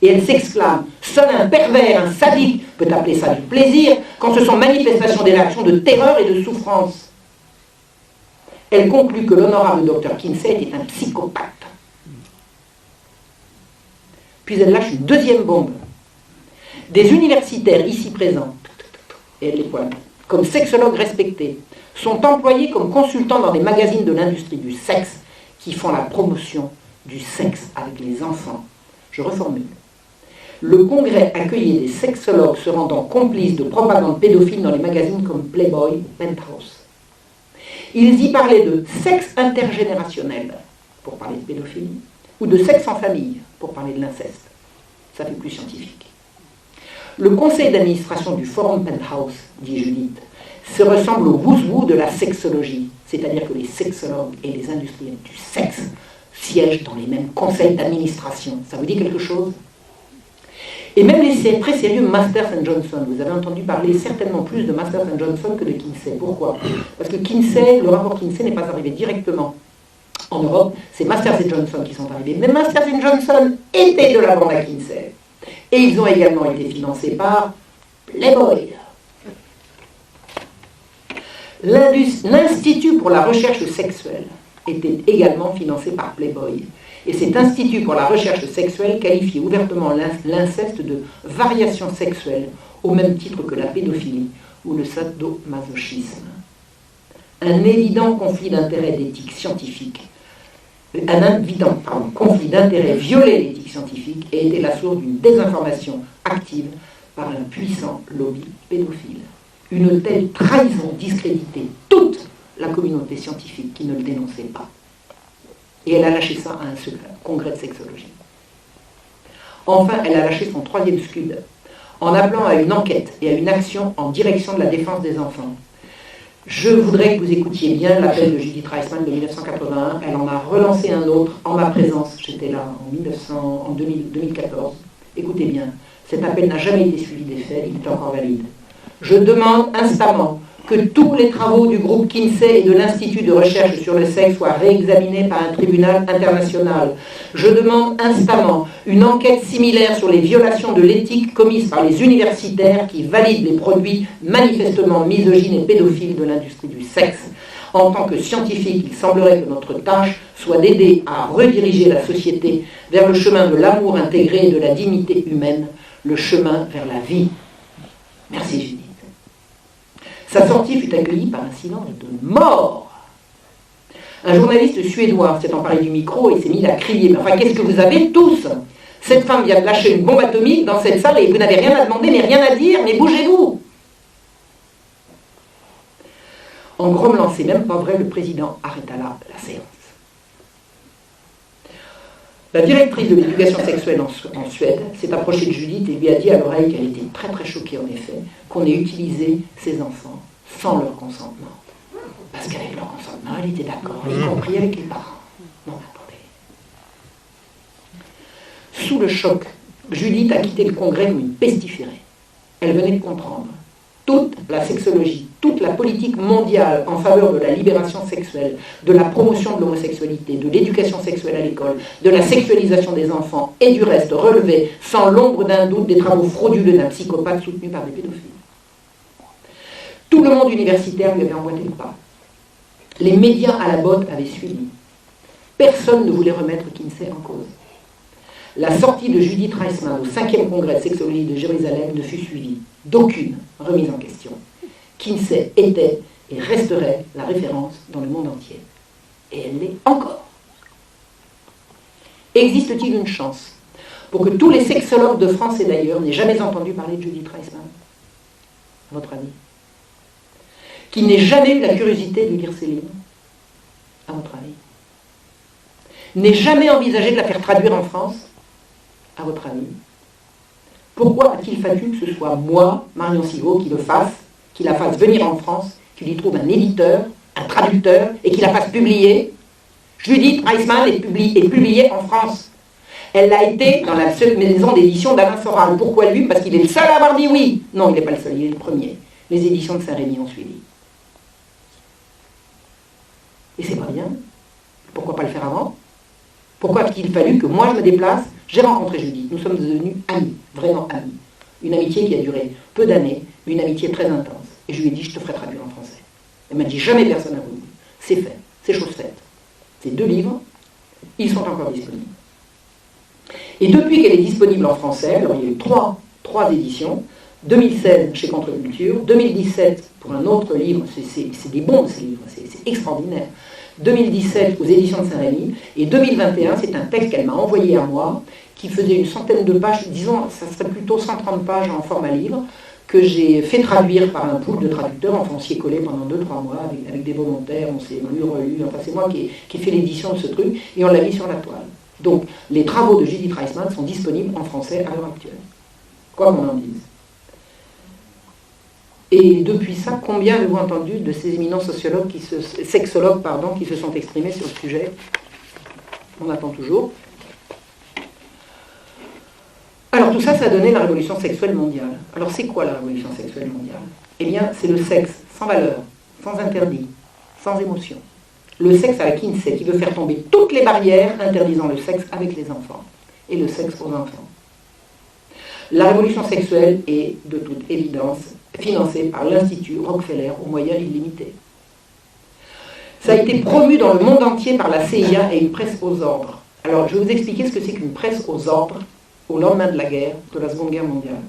Et elle s'exclame, seul un pervers, un sadique peut appeler ça du plaisir, quand ce sont manifestations des réactions de terreur et de souffrance. Elle conclut que l'honorable docteur Kinsey était un psychopathe. Puis elle lâche une deuxième bombe. Des universitaires ici présents, et elle les pointe, comme sexologues respectés, sont employés comme consultants dans des magazines de l'industrie du sexe qui font la promotion du sexe avec les enfants. Je reformule. Le congrès accueillait des sexologues se rendant complices de propagande pédophile dans les magazines comme Playboy ou Penthouse. Ils y parlaient de sexe intergénérationnel, pour parler de pédophilie, ou de sexe en famille, pour parler de l'inceste. Ça fait plus scientifique. Le conseil d'administration du Forum Penthouse, dit Judith, se ressemble au who's-who de la sexologie, c'est-à-dire que les sexologues et les industriels du sexe siègent dans les mêmes conseils d'administration. Ça vous dit quelque chose? Et même les très sérieux Masters & Johnson, vous avez entendu parler certainement plus de Masters & Johnson que de Kinsey. Pourquoi? Parce que Kinsey, le rapport Kinsey n'est pas arrivé directement en Europe, c'est Masters & Johnson qui sont arrivés. Mais Masters & Johnson était de la bande à Kinsey. Et ils ont également été financés par Playboy. L'Institut pour la recherche sexuelle était également financé par Playboy. Et cet Institut pour la recherche sexuelle qualifie ouvertement l'inceste de variation sexuelle, au même titre que la pédophilie ou le sadomasochisme. Un évident conflit d'intérêts d'éthique scientifique, conflit d'intérêts violait l'éthique scientifique et était la source d'une désinformation active par un puissant lobby pédophile. Une telle trahison discréditait toute la communauté scientifique qui ne le dénonçait pas. Et elle a lâché ça à un congrès de sexologie. Enfin, elle a lâché son troisième scud en appelant à une enquête et à une action en direction de la défense des enfants. Je voudrais que vous écoutiez bien l'appel de Judith Reisman de 1981. Elle en a relancé un autre en ma présence. J'étais là en 2014. Écoutez bien, cet appel n'a jamais été suivi des faits, il est encore valide. Je demande instamment que tous les travaux du groupe Kinsey et de l'Institut de recherche sur le sexe soient réexaminés par un tribunal international. Je demande instamment une enquête similaire sur les violations de l'éthique commises par les universitaires qui valident les produits manifestement misogynes et pédophiles de l'industrie du sexe. En tant que scientifique, il semblerait que notre tâche soit d'aider à rediriger la société vers le chemin de l'amour intégré et de la dignité humaine, le chemin vers la vie. Merci Judith. Sa sortie fut accueillie par un silence de mort. Un journaliste suédois s'est emparé du micro et s'est mis à crier. Mais enfin, qu'est-ce que vous avez tous? Cette femme vient de lâcher une bombe atomique dans cette salle et vous n'avez rien à demander, mais rien à dire, mais bougez-vous. En grommelant, c'est même pas vrai, le président arrêta là la séance. La directrice de l'éducation sexuelle en Suède s'est approchée de Judith et lui a dit à l'oreille qu'elle était très très choquée en effet qu'on ait utilisé ses enfants sans leur consentement. Parce qu'avec leur consentement, elle était d'accord, y compris avec les parents. Non, attendez. Sous le choc, Judith a quitté le congrès comme une pestiférée. Elle venait de comprendre. Toute la sexologie, toute la politique mondiale en faveur de la libération sexuelle, de la promotion de l'homosexualité, de l'éducation sexuelle à l'école, de la sexualisation des enfants et du reste relevait sans l'ombre d'un doute des travaux frauduleux d'un psychopathe soutenu par des pédophiles. Tout le monde universitaire lui avait emboîté le pas. Les médias à la botte avaient suivi. Personne ne voulait remettre Kinsey en cause. La sortie de Judith Reisman au 5e congrès de sexologie de Jérusalem ne fut suivie d'aucune remise en question. Kinsey était et resterait la référence dans le monde entier. Et elle l'est encore. Existe-t-il une chance pour que tous les sexologues de France et d'ailleurs n'aient jamais entendu parler de Judith Reisman? À votre avis? Qu'ils n'aient jamais eu la curiosité de lire ses livres? À votre avis? N'aient jamais envisagé de la faire traduire en France? À votre avis? Pourquoi a-t-il fallu que ce soit moi, Marion Sigaud, qui la fasse venir en France, qui lui trouve un éditeur, un traducteur, et qui la fasse publier? Judith Reisman est publiée en France. Elle a été dans la seule maison d'édition d'Alain Soral. Pourquoi lui? Parce qu'il est le seul à avoir dit oui. Non, il n'est pas le seul, il est le premier. Les éditions de Saint-Rémy ont suivi. Et c'est pas bien. Pourquoi pas le faire avant? Pourquoi a-t-il fallu que moi je me déplace? J'ai rencontré Judith, nous sommes devenus amis, vraiment amis. Une amitié qui a duré peu d'années, mais une amitié très intense. Et je lui ai dit, je te ferai traduire en français. Elle m'a dit, jamais personne n'a voulu. C'est fait, c'est chose faite. Ces 2 livres, ils sont encore disponibles. Et depuis qu'elle est disponible en français, alors il y a eu trois éditions, 2016 chez Contre-Culture, 2017 pour un autre livre, c'est des bons ces livres, c'est extraordinaire. 2017 aux éditions de Saint-Rémy, et 2021, c'est un texte qu'elle m'a envoyé à moi, qui faisait une centaine de pages, disons, ça serait plutôt 130 pages en format livre, que j'ai fait traduire par un pool de traducteurs, enfin on s'y est collé pendant 2-3 mois, avec des volontaires, on s'est lu, relu, enfin c'est moi qui ai fait l'édition de ce truc, et on l'a mis sur la toile. Donc, les travaux de Judith Reisman sont disponibles en français à l'heure actuelle, quoi qu'on en dise. Et depuis ça, combien avez-vous entendu de ces éminents sexologues qui se sont exprimés sur le sujet? On attend toujours. Alors tout ça, ça a donné la révolution sexuelle mondiale. Alors c'est quoi la révolution sexuelle mondiale? Eh bien, c'est le sexe sans valeur, sans interdit, sans émotion. Le sexe à la Kinsey, qui veut faire tomber toutes les barrières interdisant le sexe avec les enfants. Et le sexe aux enfants. La révolution sexuelle est, de toute évidence, financée par l'Institut Rockefeller aux moyens illimités. Ça a été promu dans le monde entier par la CIA et une presse aux ordres. Alors, je vais vous expliquer ce que c'est qu'une presse aux ordres au lendemain de la guerre, de la Seconde Guerre mondiale.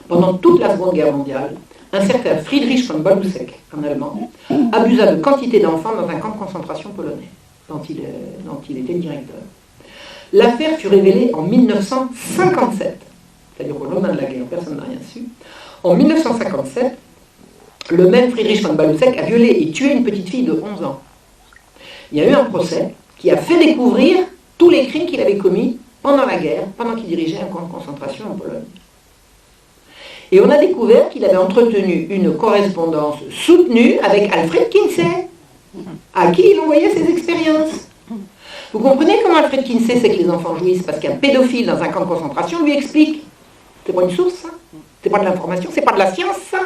Pendant toute la Seconde Guerre mondiale, un certain Friedrich von Balusek, un Allemand, abusa de quantité d'enfants dans un camp de concentration polonais, dont il était le directeur. L'affaire fut révélée en 1957, c'est-à-dire au lendemain de la guerre, personne n'a rien su. En 1957, le même Friedrich von Balusek a violé et tué une petite fille de 11 ans. Il y a eu un procès qui a fait découvrir tous les crimes qu'il avait commis pendant la guerre, pendant qu'il dirigeait un camp de concentration en Pologne. Et on a découvert qu'il avait entretenu une correspondance soutenue avec Alfred Kinsey, à qui il envoyait ses expériences. Vous comprenez comment Alfred Kinsey sait que les enfants jouissent? Parce qu'un pédophile dans un camp de concentration lui explique. C'est pas une source, ça? C'est pas de l'information, c'est pas de la science, ça?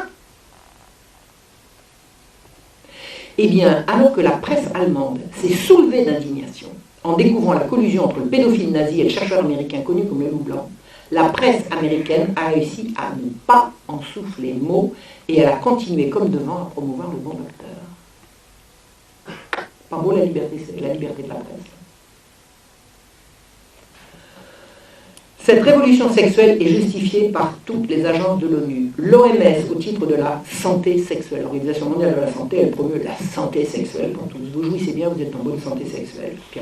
Eh bien, alors que la presse allemande s'est soulevée d'indignation en découvrant la collusion entre le pédophile nazi et le chercheur américain connu comme le Loup Blanc, la presse américaine a réussi à ne pas en souffler mot et elle a continué comme devant à promouvoir le bon docteur. Pas beau la liberté de la presse. Cette révolution sexuelle est justifiée par toutes les agences de l'ONU. L'OMS, au titre de la santé sexuelle, l'Organisation mondiale de la santé, elle promeut la santé sexuelle pour tous. Vous jouissez bien, vous êtes en bonne santé sexuelle. Puis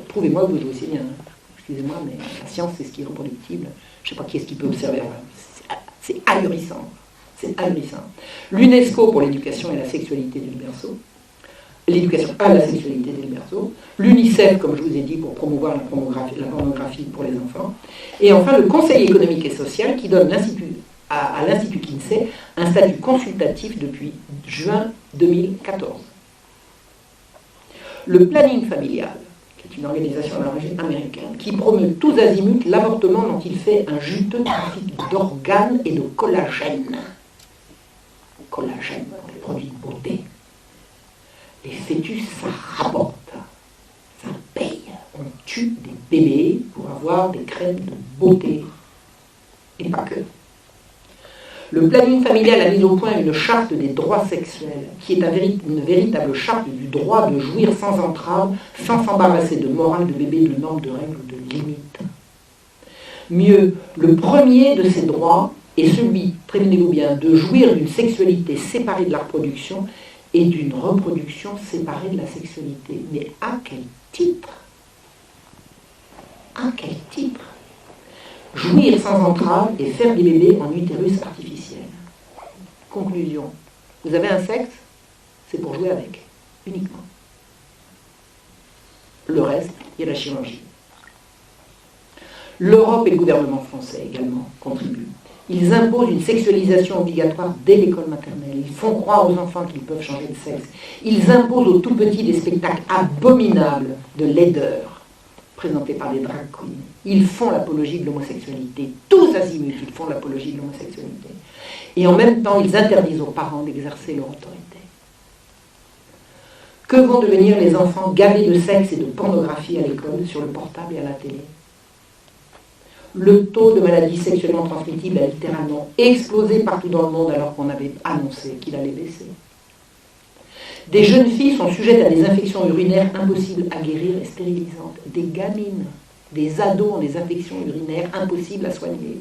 prouvez-moi que vous jouissez bien. Excusez-moi, mais la science, c'est ce qui est reproductible. Je ne sais pas qui est-ce qui peut observer. C'est ahurissant. C'est ahurissant. L'UNESCO pour l'éducation et la sexualité dès le berceau. L'éducation à la sexualité dès le berceau. L'UNICEF, comme je vous ai dit, pour promouvoir la pornographie pour les enfants. Et enfin, le Conseil économique et social qui donne à l'Institut Kinsey un statut consultatif depuis juin 2014. Le planning familial, qui est une organisation américaine, qui promeut tous azimuts l'avortement dont il fait un juteux trafic d'organes et de collagène. Collagène, des produits de beauté. Les fœtus, ça rapporte, ça paye. On tue des bébés pour avoir des crèmes de beauté. Et pas que. Le planning familial a mis au point une charte des droits sexuels, qui est une véritable charte du droit de jouir sans entrave, sans s'embarrasser de morale de bébé, de normes, de règles ou de limites. Mieux, le premier de ces droits est celui, prévenez-vous bien, de jouir d'une sexualité séparée de la reproduction et d'une reproduction séparée de la sexualité. Mais à quel titre? À quel titre? Jouir sans entrave et faire des bébés en utérus artificiel. Conclusion. Vous avez un sexe, c'est pour jouer avec, uniquement. Le reste, il y a la chirurgie. L'Europe et le gouvernement français également contribuent. Ils imposent une sexualisation obligatoire dès l'école maternelle. Ils font croire aux enfants qu'ils peuvent changer de sexe. Ils imposent aux tout-petits des spectacles abominables de laideur, présentés par des drag queens. Ils font l'apologie de l'homosexualité. Tous azimuts, ils font l'apologie de l'homosexualité. Et en même temps, ils interdisent aux parents d'exercer leur autorité. Que vont devenir les enfants gavés de sexe et de pornographie à l'école, sur le portable et à la télé? Le taux de maladies sexuellement transmissibles a littéralement explosé partout dans le monde alors qu'on avait annoncé qu'il allait baisser. Des jeunes filles sont sujettes à des infections urinaires impossibles à guérir et stérilisantes. Des gamines, des ados ont des infections urinaires impossibles à soigner.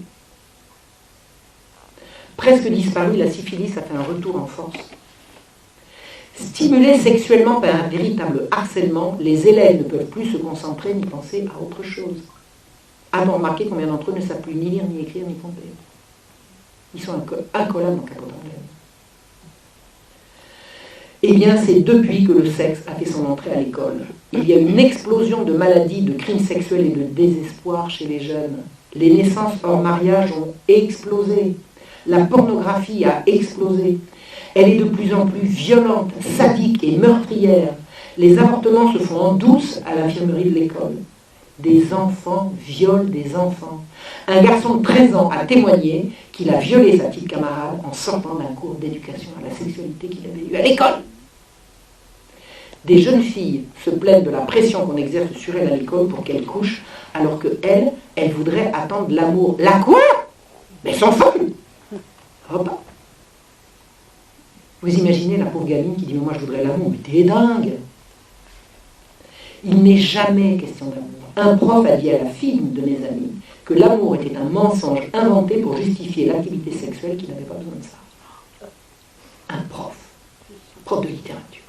Presque disparue, la syphilis a fait un retour en force. Stimulés sexuellement par un véritable harcèlement, les élèves ne peuvent plus se concentrer ni penser à autre chose. A-t-on remarqué combien d'entre eux ne savent plus ni lire, ni écrire, ni compter? Ils sont incollables en capotant. Eh bien, c'est depuis que le sexe a fait son entrée à l'école. Il y a une explosion de maladies, de crimes sexuels et de désespoir chez les jeunes. Les naissances hors mariage ont explosé. La pornographie a explosé. Elle est de plus en plus violente, sadique et meurtrière. Les avortements se font en douce à l'infirmerie de l'école. Des enfants violent des enfants. Un garçon de 13 ans a témoigné qu'il a violé sa petite camarade en sortant d'un cours d'éducation à la sexualité qu'il avait eu à l'école. Des jeunes filles se plaignent de la pression qu'on exerce sur elles à l'école pour qu'elles couchent, alors qu'elles, elles voudraient attendre l'amour. La quoi? Mais elles sont folles! Repas. Vous imaginez la pauvre gamine qui dit « Moi, je voudrais l'amour. » Mais t'es dingue! Il n'est jamais question d'amour. Un prof a dit à la fille de mes amis que l'amour était un mensonge inventé pour justifier l'activité sexuelle, qui n'avait pas besoin de ça. Un prof de littérature.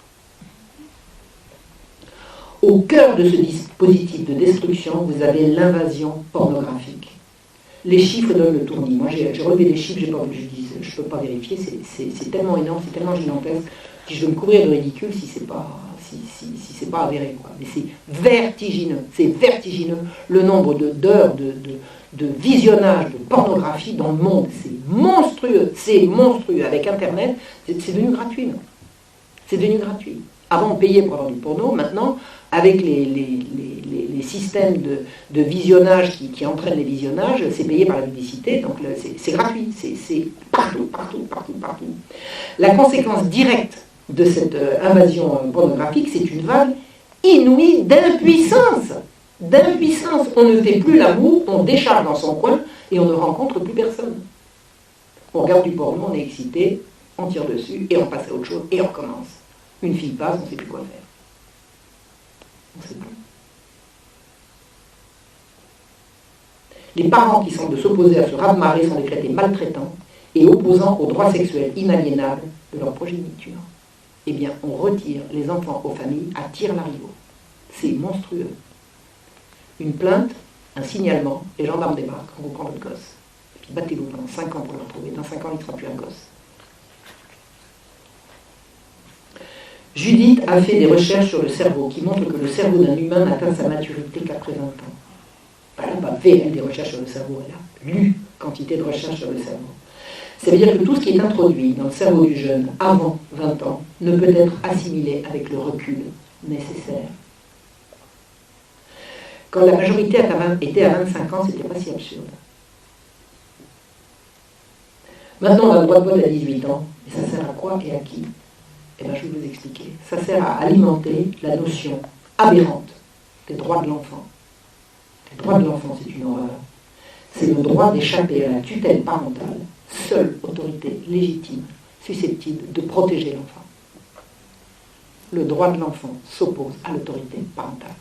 Au cœur de ce dispositif de destruction, vous avez l'invasion pornographique. Les chiffres donnent le tournis. Moi, j'ai relevé des chiffres, je ne peux pas vérifier, c'est tellement énorme, c'est tellement gigantesque, que je vais me couvrir de ridicule si c'est pas avéré, quoi. Mais c'est vertigineux, le nombre d'heures de visionnage de pornographie dans le monde, c'est monstrueux, avec Internet, c'est devenu gratuit, non? C'est devenu gratuit. Avant, on payait pour avoir du porno, maintenant, avec les systèmes de visionnage qui entraînent les visionnages, c'est payé par la publicité, donc c'est gratuit, c'est partout. La conséquence directe de cette invasion pornographique, c'est une vague inouïe d'impuissance. On ne fait plus l'amour, on décharge dans son coin et on ne rencontre plus personne. On regarde du porno, on est excité, on tire dessus et on passe à autre chose et on recommence. Une fille passe, on ne sait plus quoi faire. On ne sait plus. Les parents qui semblent s'opposer à ce raz-de-marée sont décrétés maltraitants et opposants aux droits sexuels inaliénables de leur progéniture. Eh bien, on retire les enfants aux familles à tir-larigot. C'est monstrueux. Une plainte, un signalement, les gendarmes débarquent, on vous prend votre gosse. Et puis battez-vous pendant 5 ans pour le retrouver. Dans 5 ans, il ne sera plus un gosse. Judith a fait des recherches sur le cerveau qui montrent que le cerveau d'un humain n'atteint sa maturité qu'après 20 ans. Elle n'a pas fait des recherches sur le cerveau, elle a lu quantité de recherches sur le cerveau. Ça veut dire que tout ce qui est introduit dans le cerveau du jeune avant 20 ans ne peut être assimilé avec le recul nécessaire. Quand la majorité était à 25 ans, c'était pas si absurde. Maintenant, on a le droit de vote à 18 ans. Et ça sert à quoi et à qui? Eh bien, je vais vous expliquer. Ça sert à alimenter la notion aberrante des droits de l'enfant. Les droits de l'enfant, c'est une horreur. C'est le droit d'échapper à la tutelle parentale, seule autorité légitime, susceptible de protéger l'enfant. Le droit de l'enfant s'oppose à l'autorité parentale.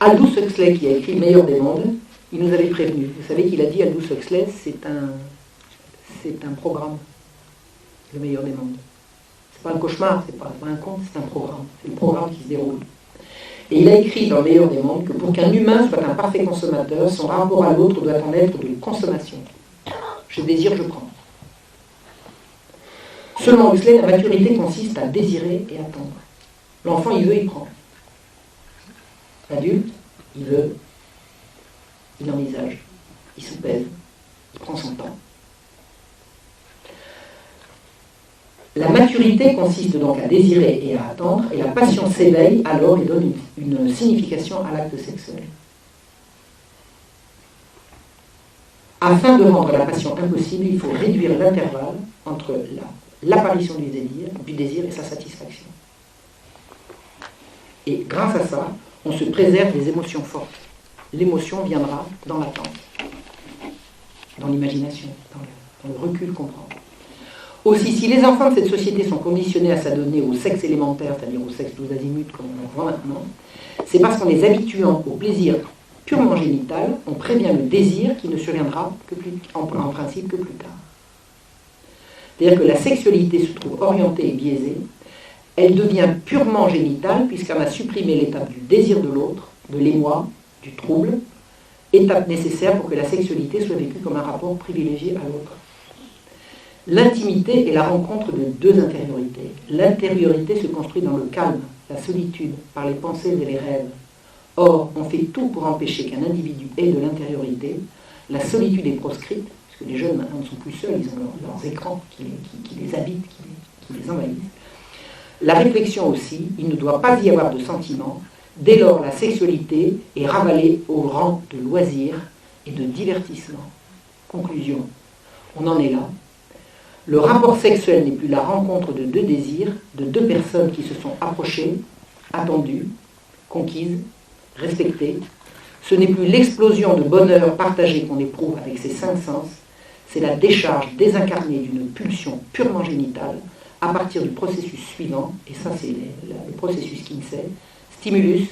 Aldous Huxley, qui a écrit Le meilleur des mondes, il nous avait prévenu. Vous savez qu'il a dit, Aldous Huxley, c'est un programme, Le meilleur des mondes. C'est pas un cauchemar, c'est pas un conte, c'est un programme. C'est le programme qui se déroule. Et il a écrit dans Le meilleur des mondes que pour qu'un humain soit un parfait consommateur, son rapport à l'autre doit en être de consommation. Je désire, je prends. Selon Huxley, la maturité consiste à désirer et attendre. L'enfant, il veut, il prend. L'adulte, il veut, il envisage, il soupèse, il prend son temps. La maturité consiste donc à désirer et à attendre, et la passion s'éveille alors et donne une signification à l'acte sexuel. Afin de rendre la passion impossible, il faut réduire l'intervalle entre l'apparition du désir et sa satisfaction. Et grâce à ça, on se préserve des émotions fortes. L'émotion viendra dans l'attente, dans l'imagination, dans le recul qu'on prend. Aussi, si les enfants de cette société sont conditionnés à s'adonner au sexe élémentaire, c'est-à-dire au sexe tous azimuts, comme on le voit maintenant, c'est parce qu'en les habituant au plaisir purement génital, on prévient le désir qui ne surviendra en principe que plus tard. C'est-à-dire que la sexualité se trouve orientée et biaisée, elle devient purement génitale puisqu'on a supprimé l'étape du désir de l'autre, de l'émoi, du trouble, étape nécessaire pour que la sexualité soit vécue comme un rapport privilégié à l'autre. L'intimité est la rencontre de deux intériorités. L'intériorité se construit dans le calme, la solitude, par les pensées et les rêves. Or, on fait tout pour empêcher qu'un individu ait de l'intériorité. La solitude est proscrite, parce que les jeunes maintenant ne sont plus seuls, ils ont leurs écrans qui les habitent, qui les envahissent. La réflexion aussi, il ne doit pas y avoir de sentiments. Dès lors, la sexualité est ravalée au rang de loisir et de divertissement. Conclusion, on en est là. Le rapport sexuel n'est plus la rencontre de deux désirs, de deux personnes qui se sont approchées, attendues, conquises, respectées. Ce n'est plus l'explosion de bonheur partagé qu'on éprouve avec ses cinq sens, c'est la décharge désincarnée d'une pulsion purement génitale à partir du processus suivant, et ça c'est le processus Kinsey, stimulus,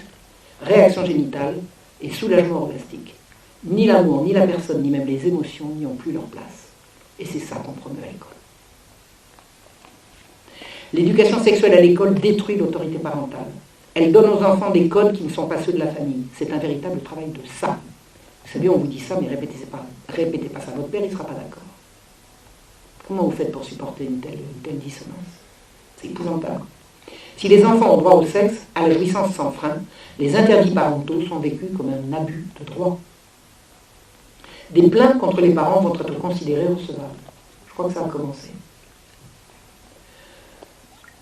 réaction génitale et soulagement orgastique. Ni l'amour, ni la personne, ni même les émotions n'y ont plus leur place. Et c'est ça qu'on promeut à l'école. L'éducation sexuelle à l'école détruit l'autorité parentale. Elle donne aux enfants des codes qui ne sont pas ceux de la famille. C'est un véritable travail de ça. Vous savez, on vous dit ça, mais répétez pas ça à votre père, il ne sera pas d'accord. Comment vous faites pour supporter une telle dissonance? C'est épouvantable. Si les enfants ont droit au sexe, à la jouissance sans frein, les interdits parentaux sont vécus comme un abus de droit. Des plaintes contre les parents vont être considérées recevables. Je crois que ça a commencé.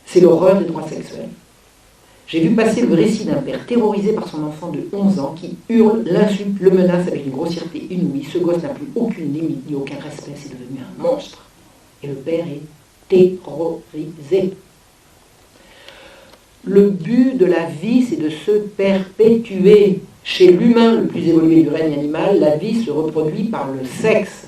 C'est l'horreur des droits sexuels. J'ai vu passer le récit d'un père terrorisé par son enfant de 11 ans qui hurle, l'insulte, le menace avec une grossièreté inouïe. Ce gosse n'a plus aucune limite ni aucun respect, c'est devenu un monstre. Et le père est terrorisé. Le but de la vie, c'est de se perpétuer. Chez l'humain le plus évolué du règne animal, la vie se reproduit par le sexe.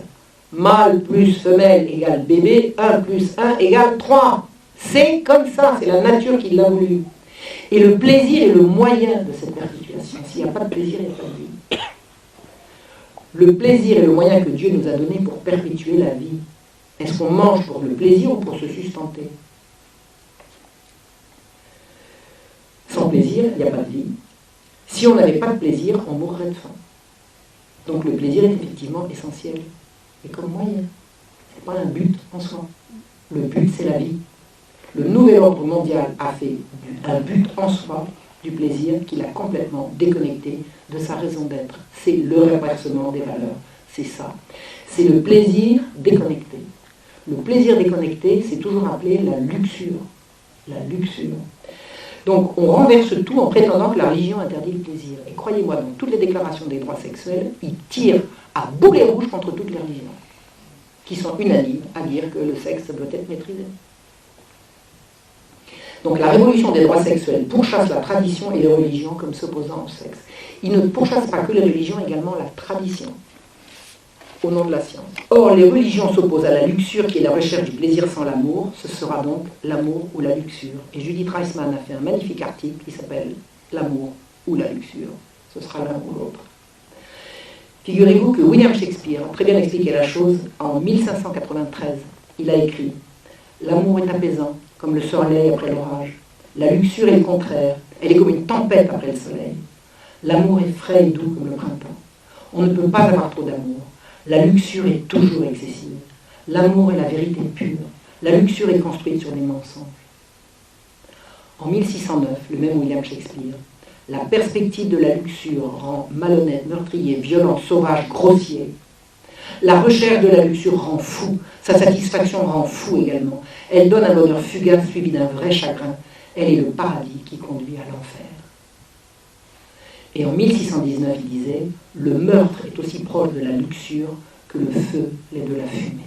Mâle plus femelle égale bébé, 1 plus 1 égale 3. C'est comme ça, c'est la nature qui l'a voulu. Et le plaisir est le moyen de cette perpétuation. S'il n'y a pas de plaisir, il n'y a pas de vie. Le plaisir est le moyen que Dieu nous a donné pour perpétuer la vie. Est-ce qu'on mange pour le plaisir ou pour se sustenter? Sans plaisir, il n'y a pas de vie. Si on n'avait pas de plaisir, on mourrait de faim. Donc le plaisir est effectivement essentiel. Et comme moyen, ce n'est pas un but en soi. Le but, c'est la vie. Le nouvel ordre mondial a fait un but en soi du plaisir qu'il a complètement déconnecté de sa raison d'être. C'est le renversement des valeurs. C'est ça. C'est le plaisir déconnecté. Le plaisir déconnecté, c'est toujours appelé la luxure. La luxure. Donc on renverse tout en prétendant que la religion interdit le plaisir. Et croyez-moi, dans toutes les déclarations des droits sexuels, ils tirent à boulet rouge contre toutes les religions, qui sont unanimes à dire que le sexe doit être maîtrisé. Donc la révolution des droits sexuels pourchasse la tradition et les religions comme s'opposant au sexe. Il ne pourchasse pas que les religions, également la tradition, au nom de la science. Or, les religions s'opposent à la luxure qui est la recherche du plaisir sans l'amour. Ce sera donc l'amour ou la luxure. Et Judith Reisman a fait un magnifique article qui s'appelle « L'amour ou la luxure ». Ce sera l'un ou l'autre. Figurez-vous que William Shakespeare a très bien expliqué la chose en 1593. Il a écrit « L'amour est apaisant, comme le soleil après l'orage. La luxure est le contraire. Elle est comme une tempête après le soleil. L'amour est frais et doux comme le printemps. On ne peut pas avoir trop d'amour. La luxure est toujours excessive. L'amour est la vérité pure. La luxure est construite sur des mensonges. » En 1609, le même William Shakespeare, la perspective de la luxure rend malhonnête, meurtrier, violent, sauvage, grossier. La recherche de la luxure rend fou. Sa satisfaction rend fou également. Elle donne un bonheur fugace suivi d'un vrai chagrin. Elle est le paradis qui conduit à l'enfer. Et en 1619, il disait « Le meurtre est aussi proche de la luxure que le feu l'est de la fumée. »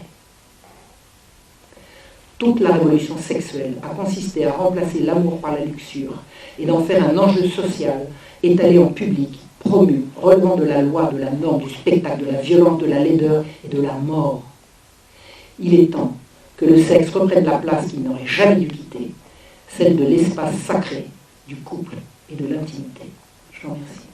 Toute la révolution sexuelle a consisté à remplacer l'amour par la luxure et d'en faire un enjeu social étalé en public, promu, relevant de la loi, de la norme, du spectacle, de la violence, de la laideur et de la mort. Il est temps que le sexe reprenne la place qu'il n'aurait jamais dû quitter, celle de l'espace sacré, du couple et de l'intimité. Je vous remercie.